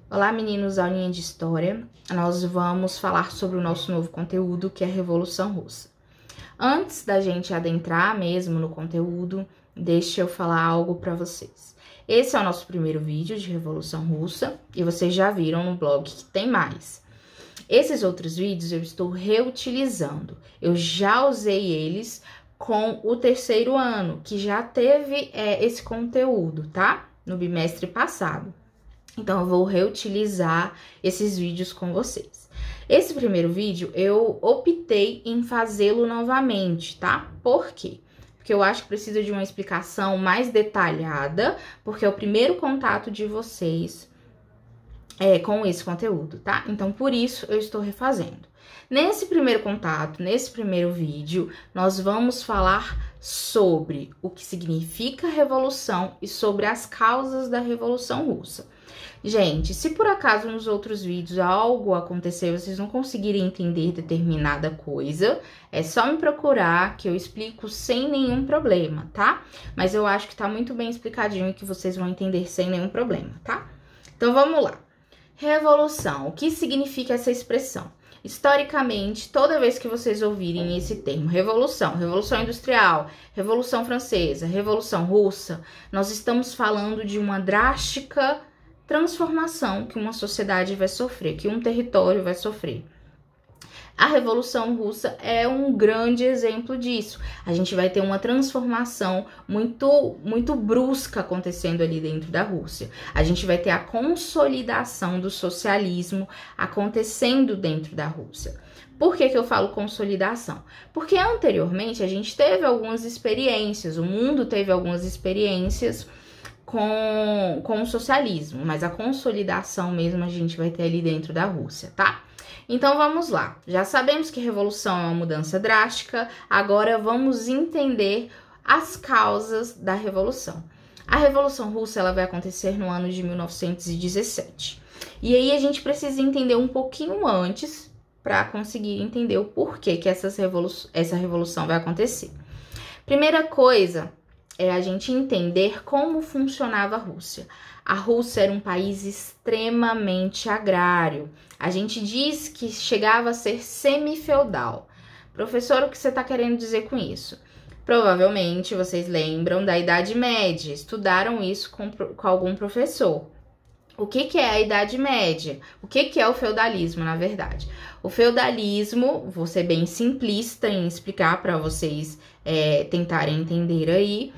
Olá, meninos, aulinha de história. Nós vamos falar sobre o nosso novo conteúdo, que é a Revolução Russa. Antes da gente adentrar mesmo no conteúdo, deixa eu falar algo para vocês. Esse é o nosso primeiro vídeo de Revolução Russa e vocês já viram no blog que tem mais. Esses outros vídeos eu estou reutilizando. Eu já usei eles com o terceiro ano, que já teve esse conteúdo, tá? No bimestre passado. Então, eu vou reutilizar esses vídeos com vocês. Esse primeiro vídeo, eu optei em fazê-lo novamente, tá? Por quê? Porque eu acho que precisa de uma explicação mais detalhada, porque é o primeiro contato de vocês com esse conteúdo, tá? Então, por isso, eu estou refazendo. Nesse primeiro contato, nesse primeiro vídeo, nós vamos falar sobre o que significa revolução e sobre as causas da Revolução Russa. Gente, se por acaso nos outros vídeos algo acontecer, vocês não conseguirem entender determinada coisa, é só me procurar que eu explico sem nenhum problema, tá? Mas eu acho que tá muito bem explicadinho e que vocês vão entender sem nenhum problema, tá? Então vamos lá. Revolução, o que significa essa expressão? Historicamente, toda vez que vocês ouvirem esse termo, revolução, revolução industrial, revolução francesa, revolução russa, nós estamos falando de uma drástica transformação que uma sociedade vai sofrer, que um território vai sofrer. A Revolução Russa é um grande exemplo disso. A gente vai ter uma transformação muito brusca acontecendo ali dentro da Rússia. A gente vai ter a consolidação do socialismo acontecendo dentro da Rússia. Por que eu falo consolidação? Porque anteriormente a gente teve algumas experiências, o mundo teve algumas experiências com o socialismo, mas a consolidação mesmo a gente vai ter ali dentro da Rússia, tá? Então vamos lá, já sabemos que revolução é uma mudança drástica, agora vamos entender as causas da revolução. A Revolução Russa ela vai acontecer no ano de 1917, e aí a gente precisa entender um pouquinho antes para conseguir entender o porquê que essa revolução vai acontecer. Primeira coisa é a gente entender como funcionava a Rússia. A Rússia era um país extremamente agrário. A gente diz que chegava a ser semi-feudal. Professor, o que você está querendo dizer com isso? Provavelmente vocês lembram da Idade Média, estudaram isso com algum professor. O que é a Idade Média? O que é o feudalismo, na verdade? O feudalismo, vou ser bem simplista em explicar para vocês tentarem entender aí,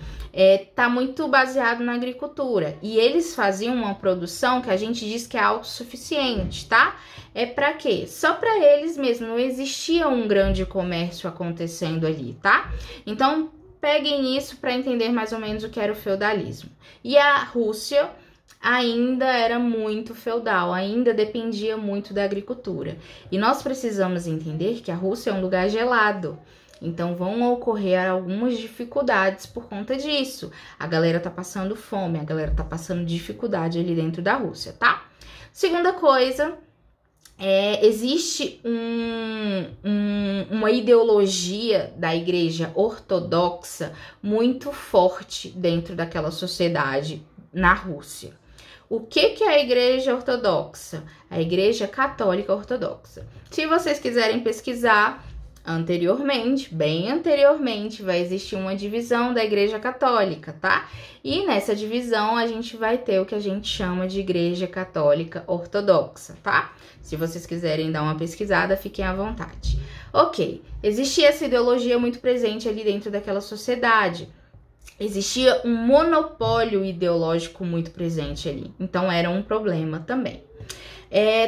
tá muito baseado na agricultura. E eles faziam uma produção que a gente diz que é autossuficiente, tá? É para quê? Só para eles mesmo, não existia um grande comércio acontecendo ali, tá? Então, peguem isso para entender mais ou menos o que era o feudalismo. E a Rússia ainda era muito feudal, ainda dependia muito da agricultura. E nós precisamos entender que a Rússia é um lugar gelado. Então vão ocorrer algumas dificuldades por conta disso. A galera tá passando fome, a galera tá passando dificuldade ali dentro da Rússia, tá? Segunda coisa, existe uma ideologia da Igreja Ortodoxa muito forte dentro daquela sociedade na Rússia. O que é a Igreja Ortodoxa? A Igreja Católica Ortodoxa. Se vocês quiserem pesquisar, bem anteriormente, vai existir uma divisão da Igreja Católica, tá? E nessa divisão a gente vai ter o que a gente chama de Igreja Católica Ortodoxa, tá? Se vocês quiserem dar uma pesquisada, fiquem à vontade. Ok, existia essa ideologia muito presente ali dentro daquela sociedade. Existia um monopólio ideológico muito presente ali, então era um problema também.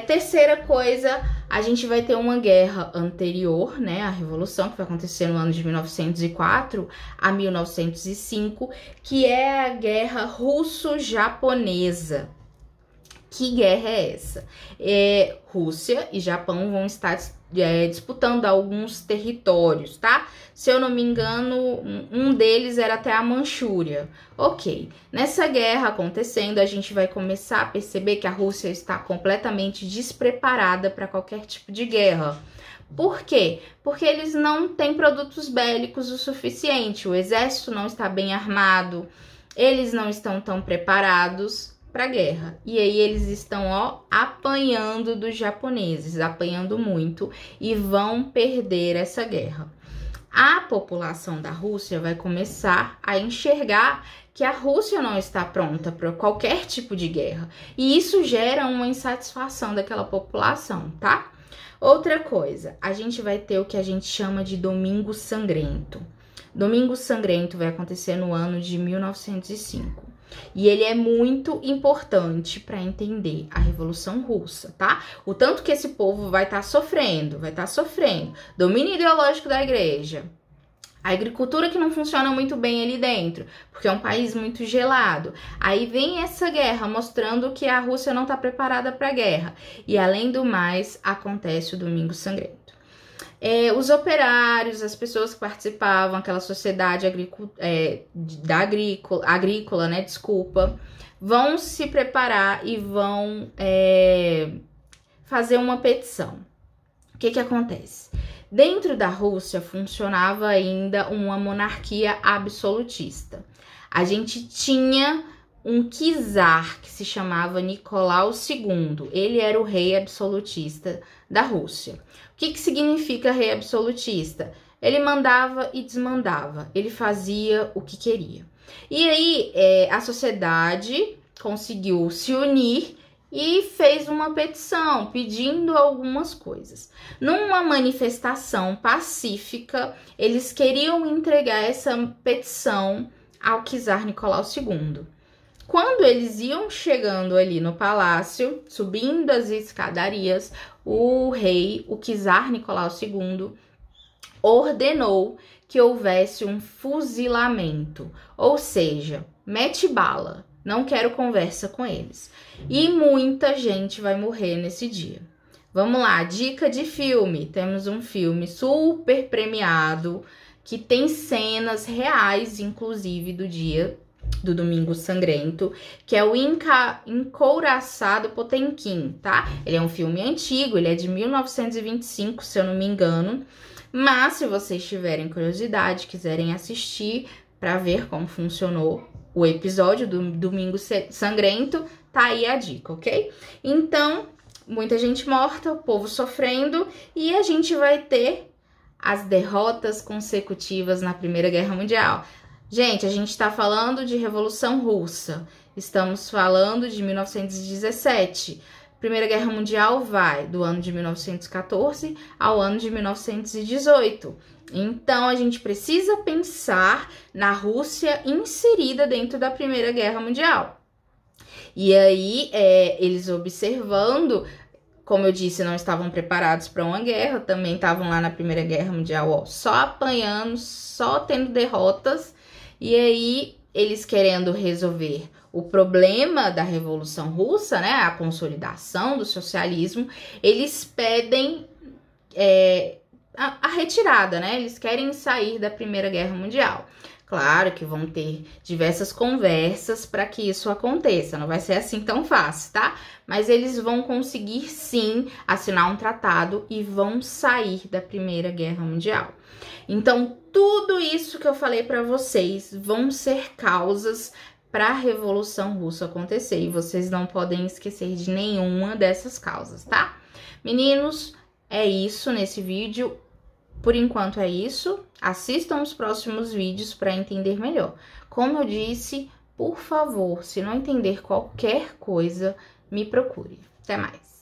Terceira coisa, a gente vai ter uma guerra anterior, né, à Revolução, que vai acontecer no ano de 1904 a 1905, que é a Guerra Russo-Japonesa. Que guerra é essa? Rússia e Japão vão estar disputando alguns territórios, tá? Se eu não me engano, um deles era até a Manchúria. Ok, nessa guerra acontecendo, a gente vai começar a perceber que a Rússia está completamente despreparada para qualquer tipo de guerra. Por quê? Porque eles não têm produtos bélicos o suficiente, o exército não está bem armado, eles não estão tão preparados, para a guerra. E aí eles estão, ó, apanhando dos japoneses, apanhando muito e vão perder essa guerra. A população da Rússia vai começar a enxergar que a Rússia não está pronta para qualquer tipo de guerra. E isso gera uma insatisfação daquela população, tá? Outra coisa, a gente vai ter o que a gente chama de Domingo Sangrento. Domingo Sangrento vai acontecer no ano de 1905. E ele é muito importante para entender a Revolução Russa, tá? O tanto que esse povo vai estar sofrendo. Domínio ideológico da igreja. A agricultura que não funciona muito bem ali dentro, porque é um país muito gelado. Aí vem essa guerra mostrando que a Rússia não está preparada para a guerra. E além do mais, acontece o Domingo Sangrento. Os operários, as pessoas que participavam, aquela sociedade agrícola, né, vão se preparar e vão fazer uma petição. O que acontece? Dentro da Rússia funcionava ainda uma monarquia absolutista. A gente tinha um czar que se chamava Nicolau II. Ele era o rei absolutista da Rússia. O que significa rei absolutista? Ele mandava e desmandava, ele fazia o que queria. E aí a sociedade conseguiu se unir e fez uma petição pedindo algumas coisas. Numa manifestação pacífica, eles queriam entregar essa petição ao czar Nicolau II. Quando eles iam chegando ali no palácio, subindo as escadarias, o czar Nicolau II, ordenou que houvesse um fuzilamento, ou seja, mete bala, não quero conversa com eles. E muita gente vai morrer nesse dia. Vamos lá, dica de filme. Temos um filme super premiado, que tem cenas reais, inclusive, do dia do Domingo Sangrento, que é o Encouraçado Potemkin, tá? Ele é um filme antigo, ele é de 1925, se eu não me engano. Mas se vocês tiverem curiosidade, quiserem assistir para ver como funcionou o episódio do Domingo Sangrento, tá aí a dica, ok? Então, muita gente morta, o povo sofrendo, e a gente vai ter as derrotas consecutivas na Primeira Guerra Mundial. Gente, a gente está falando de Revolução Russa, estamos falando de 1917. Primeira Guerra Mundial vai do ano de 1914 ao ano de 1918. Então, a gente precisa pensar na Rússia inserida dentro da Primeira Guerra Mundial. E aí, eles observando, como eu disse, não estavam preparados para uma guerra, também estavam lá na Primeira Guerra Mundial, ó, só apanhando, só tendo derrotas. E aí, eles querendo resolver o problema da Revolução Russa, né, a consolidação do socialismo, eles pedem a retirada, né? Eles querem sair da Primeira Guerra Mundial. Claro que vão ter diversas conversas para que isso aconteça, não vai ser assim tão fácil, tá? Mas eles vão conseguir sim assinar um tratado e vão sair da Primeira Guerra Mundial. Então, tudo isso que eu falei para vocês vão ser causas para a Revolução Russa acontecer, e vocês não podem esquecer de nenhuma dessas causas, tá? Meninos, é isso nesse vídeo. Por enquanto é isso. Assistam os próximos vídeos para entender melhor. Como eu disse, por favor, se não entender qualquer coisa, me procure. Até mais!